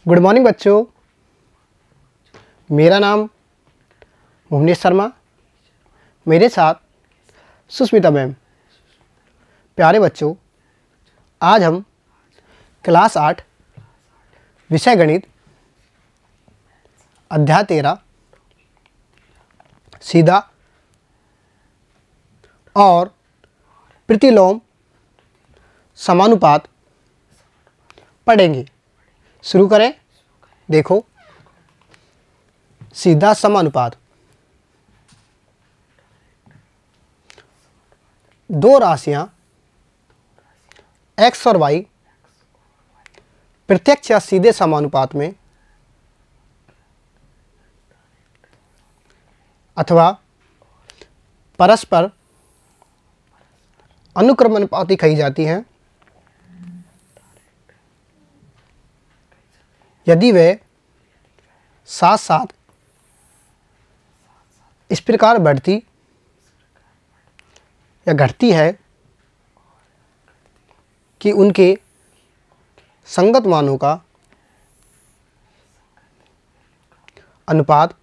Good morning बच्चों। मेरा नाम भुवनेश शर्मा, मेरे साथ सुष्मिता मैम। प्यारे बच्चों, आज हम क्लास 8 विषय गणित अध्याय 13 सीधा और प्रतिलोम समानुपात पढ़ेंगे। शुरू करें। देखो, सीधा समानुपात। दो राशियां x और y प्रत्यक्ष या सीधे समानुपात में अथवा परस्पर अनुक्रमानुपाती कही जाती हैं यदि वे साथ साथ इस प्रकार बढ़ती या घटती है कि उनके संगत मानों का अनुपात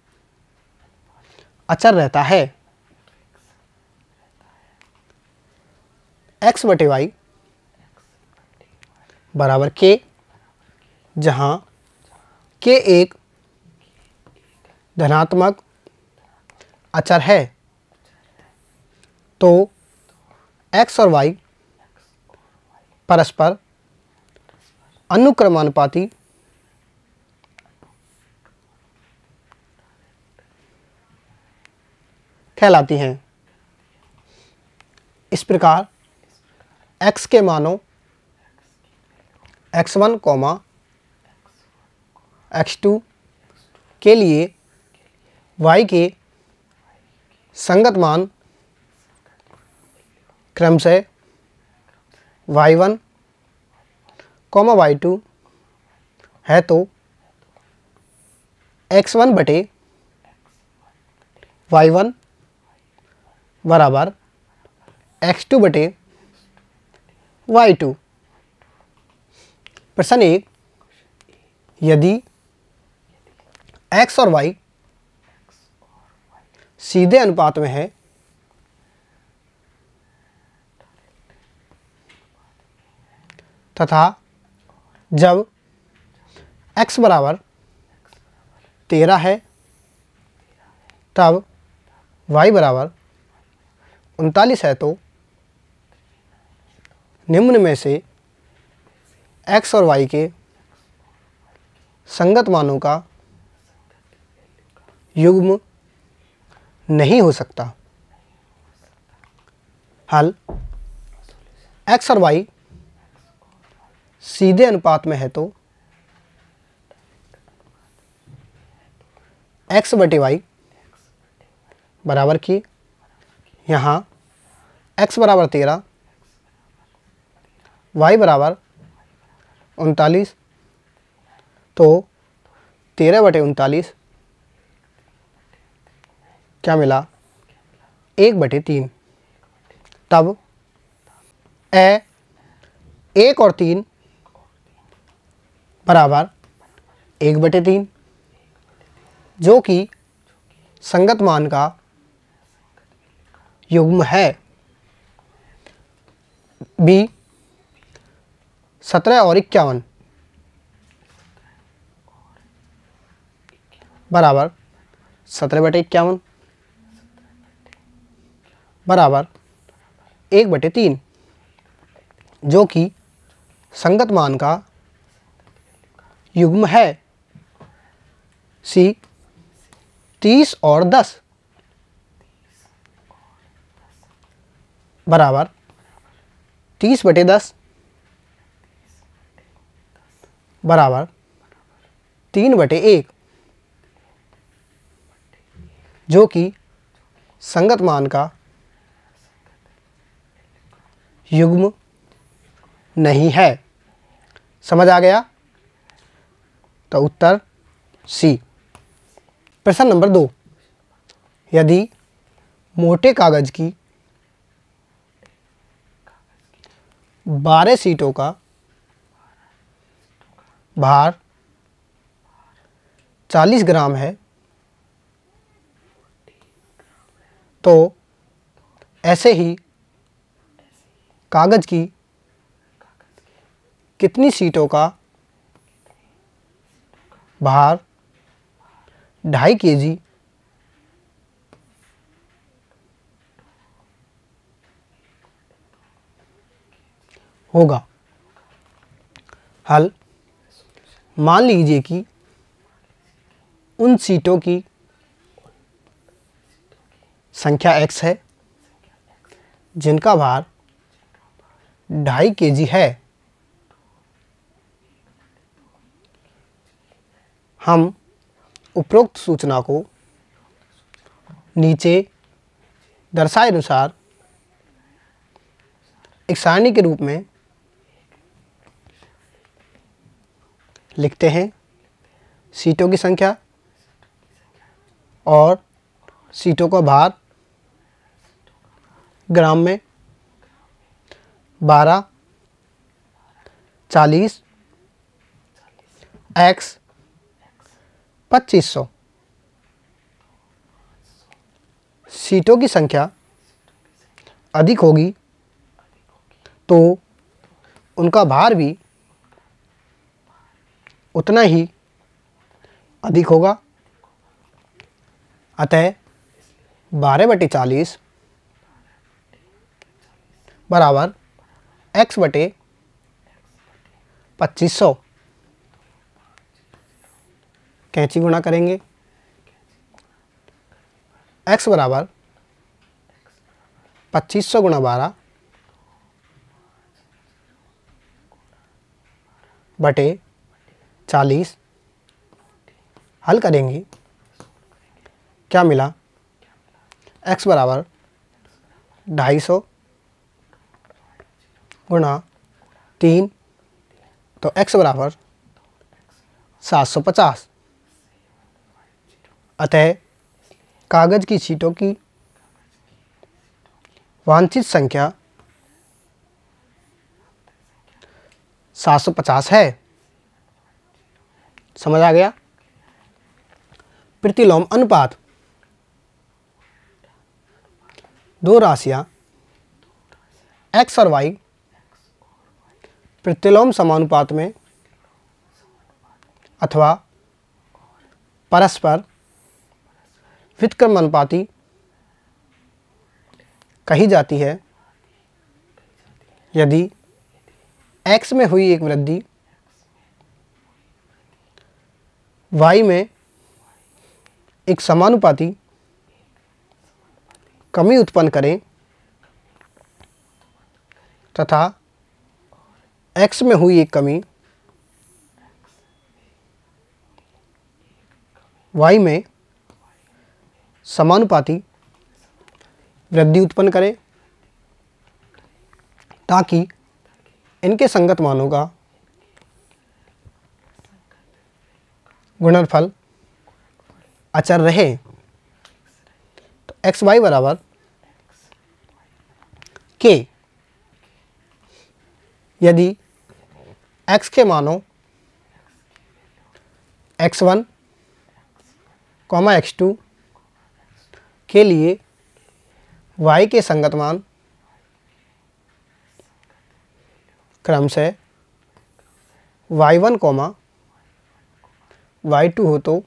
अचर रहता है। x बटे y बराबर k, जहाँ k एक धनात्मक अचर है, तो x और y परस्पर अनुक्रमानुपाती कहलाती हैं। इस प्रकार x के मानों x1, x2 के लिए y के संगत मान क्रमशः y1, y2 है, तो x1 बटे y1 बराबर x2 बटे y2। प्रश्न 1, यदि x और y सीधे अनुपात में है तथा जब x बराबर 13 है तब y बराबर 39 है, तो निम्न में से x और y के संगत मानों का युग्म नहीं हो सकता। हल। x और y सीधे अनुपात में है, तो x बटे y बराबर की यहाँ x बराबर 13, y बराबर 39, तो 13 बटे 39 क्या मिला? 1 बटे 3। तब 1 और 3 बराबर 1 बटे 3, जो कि संगत मान का युग्म है। b 17 और 51 बराबर 17 बटे 51 बराबर 1 बटे 3, जो कि संगत मान का युग्म है। c 30 और 10 बराबर 30 बटे 10 बराबर 3 बटे 1, जो कि संगत मान का युग्म नहीं है। समझ आ गया? तो उत्तर सी। प्रश्न नंबर 2, यदि मोटे कागज की 12 शीटों का भार 40 ग्राम है तो ऐसे ही कागज़ की कितनी शीटों का भार 2.5 kg होगा। हल, मान लीजिए कि उन शीटों की संख्या x है जिनका भार 2.5 kg है। हम उपरोक्त सूचना को नीचे दर्शाए अनुसार एक सारणी के रूप में लिखते हैं। सीटों की संख्या और सीटों का भार ग्राम में 12, 40, x 2500। सीटों की संख्या अधिक होगी तो उनका भार भी उतना ही अधिक होगा। अतः 12/40 बराबर x बटे 2500। कैंची गुणा करेंगे। x बराबर 2500 गुणा 12 बटे 40। हल करेंगे, क्या मिला? x बराबर 250 गुणा 3 तो x बराबर 750। अतः कागज़ की शीटों की वांछित संख्या 750 है। समझ आ गया? प्रतिलोम अनुपात। दो राशियां x और y प्रतिलोम समानुपात में अथवा परस्पर व्युत्क्रमानुपाती कही जाती है यदि x में हुई एक वृद्धि y में एक समानुपाती कमी उत्पन्न करें तथा x में हुई एक कमी y में समानुपाती वृद्धि उत्पन्न करे, ताकि इनके संगत मानों का गुणनफल अचर रहे। तो एक्स वाई बराबर k यदि x के मानों x1, x2 के लिए y के संगत मान क्रमशः y1, y2 हो तो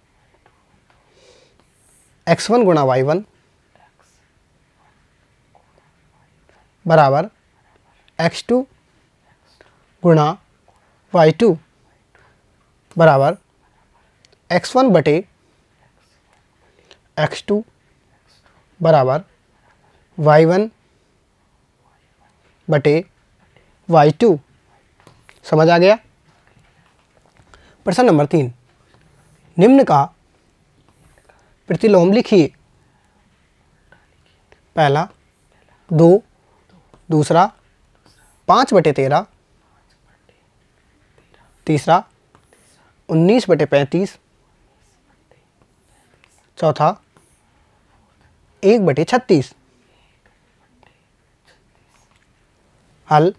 x1 गुणा y1 बराबर x2 गुणा y2 बराबर x1 बटे x2 बराबर y1 बटे y2। समझ आ गया? प्रश्न नंबर 3, निम्न का प्रतिलोम लिखिए। पहला 2, दूसरा 5/13, तीसरा 19/35, चौथा 1/36। हल,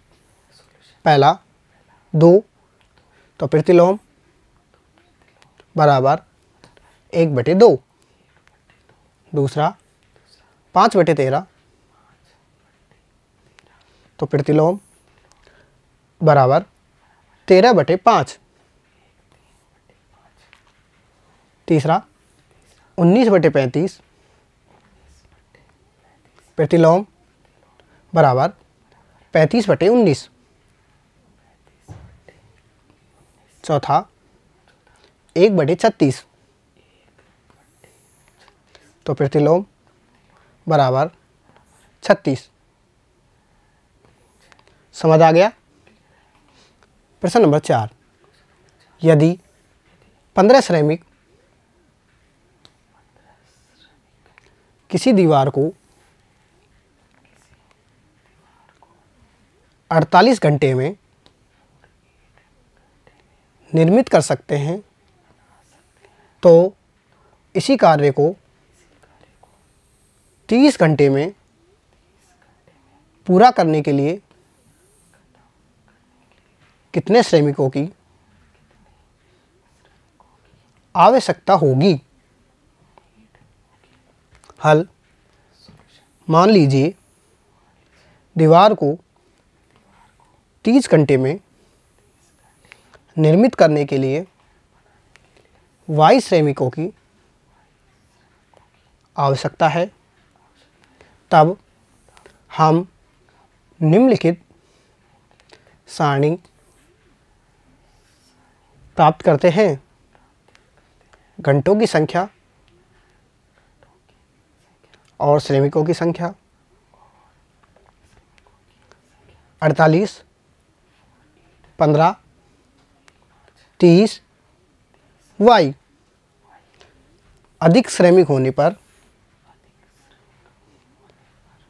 पहला 2 तो प्रतिलोम बराबर 1/2। दूसरा 5/13, तो प्रतिलोम बराबर 13/5। तीसरा 19/35, प्रतिलोम बराबर 35/19। चौथा 1/36, तो प्रतिलोम बराबर 36। समझ आ गया। प्रश्न नंबर 4, यदि 15 श्रमिक किसी दीवार को 48 घंटे में निर्मित कर सकते हैं, तो इसी कार्य को 30 घंटे में पूरा करने के लिए कितने श्रमिकों की आवश्यकता होगी। हल, मान लीजिए दीवार को 30 घंटे में निर्मित करने के लिए 22 श्रमिकों की आवश्यकता है। तब हम निम्नलिखित सारणी प्राप्त करते हैं। घंटों की संख्या और श्रमिकों की संख्या। 48, 15, 30, y। अधिक श्रमिक होने पर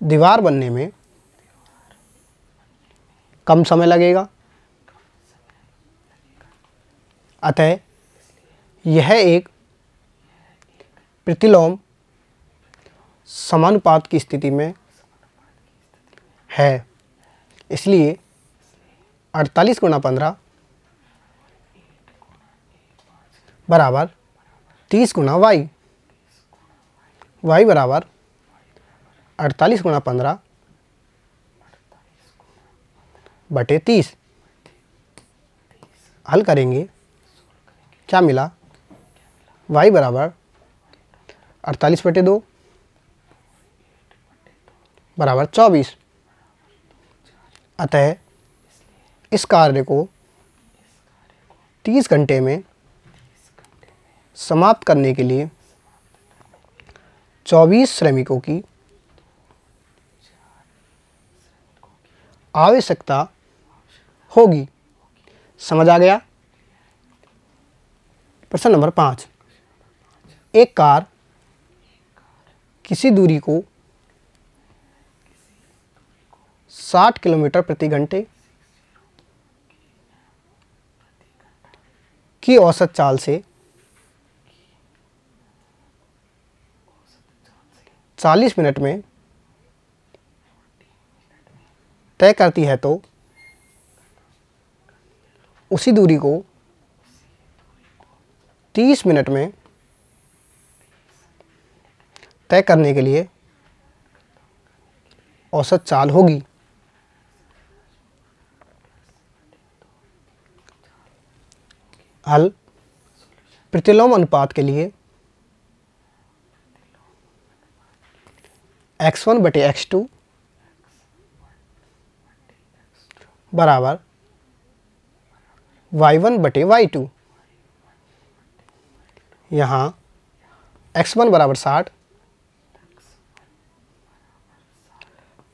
दीवार बनने में कम समय लगेगा। अतः यह एक प्रतिलोम समानुपात की स्थिति में है। इसलिए 48 × 15 बराबर 30 × y। y बराबर 48 × 15 बटे 30। हल करेंगे, क्या मिला। y बराबर 48/2 बराबर 24। अतः इस कार्य को 30 घंटे में समाप्त करने के लिए 24 श्रमिकों की आवश्यकता होगी। समझ आ गया। प्रश्न नंबर 5, एक कार किसी दूरी को 60 किलोमीटर प्रति घंटे की औसत चाल से 40 मिनट में तय करती है, तो उसी दूरी को 30 मिनट में तय करने के लिए औसत चाल होगी। हल, प्रतिलोम अनुपात के लिए x1/x2 बराबर y1/y2। यहाँ x1 बराबर 60,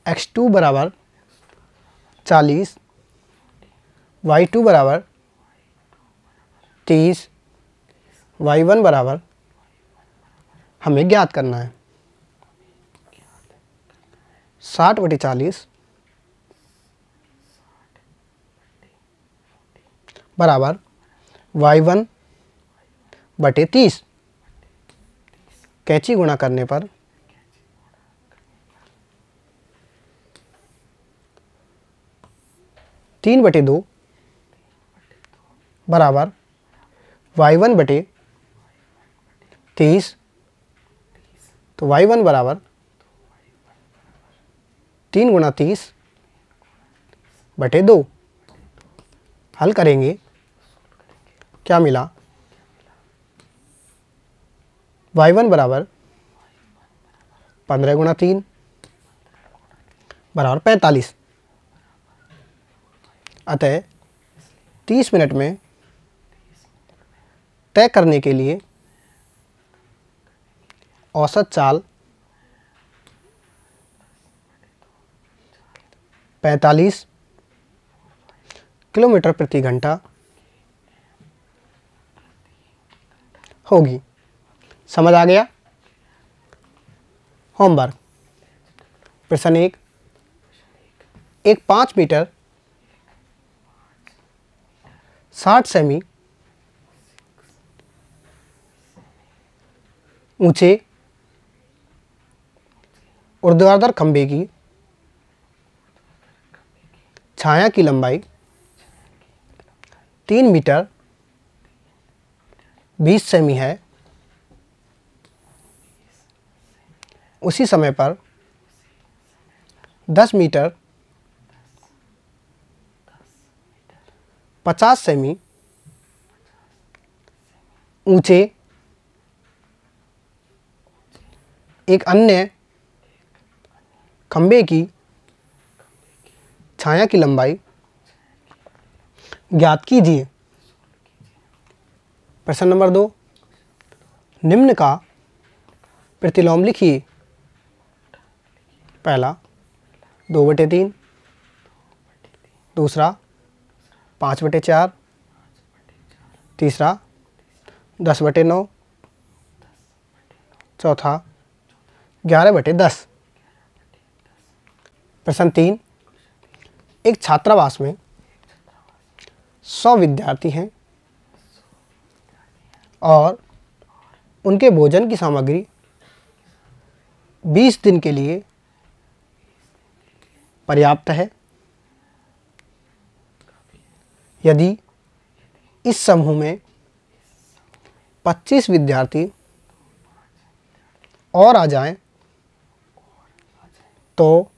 x2 बराबर 40, y2 बराबर 30, y1 बराबर हमें ज्ञात करना है 60/40 बराबर y1/30। कैंची गुणा करने पर 3/2 बराबर y1/30 30, तो y1 बराबर 3 गुणा 30/2। हल करेंगे, क्या मिला? y1 बराबर 15 गुणा 3 बराबर 45। अतः 30 मिनट में तय करने के लिए औसत चाल 45 किलोमीटर प्रति घंटा होगी। समझ आ गया? होमवर्क। प्रश्न 1, एक 5 मीटर 60 सेमी ऊंचे ऊर्ध्वाधर खंभे की छाया की लंबाई 3 मीटर 20 सेमी है। उसी समय पर 10 मीटर 50 सेमी ऊंचे एक अन्य खंभे की छाया की लंबाई ज्ञात कीजिए। प्रश्न नंबर 2, निम्न का प्रतिलोम लिखिए। पहला 2/3, दूसरा 5/4, तीसरा 10/9, चौथा 11/10। प्रश्न 3, एक छात्रावास में 100 विद्यार्थी हैं और उनके भोजन की सामग्री 20 दिन के लिए पर्याप्त है। यदि इस समूह में 25 विद्यार्थी और आ जाएं, तो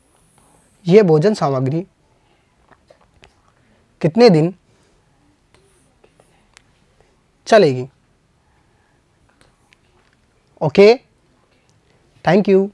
ये भोजन सामग्री कितने दिन चलेगी? Okay, thank you.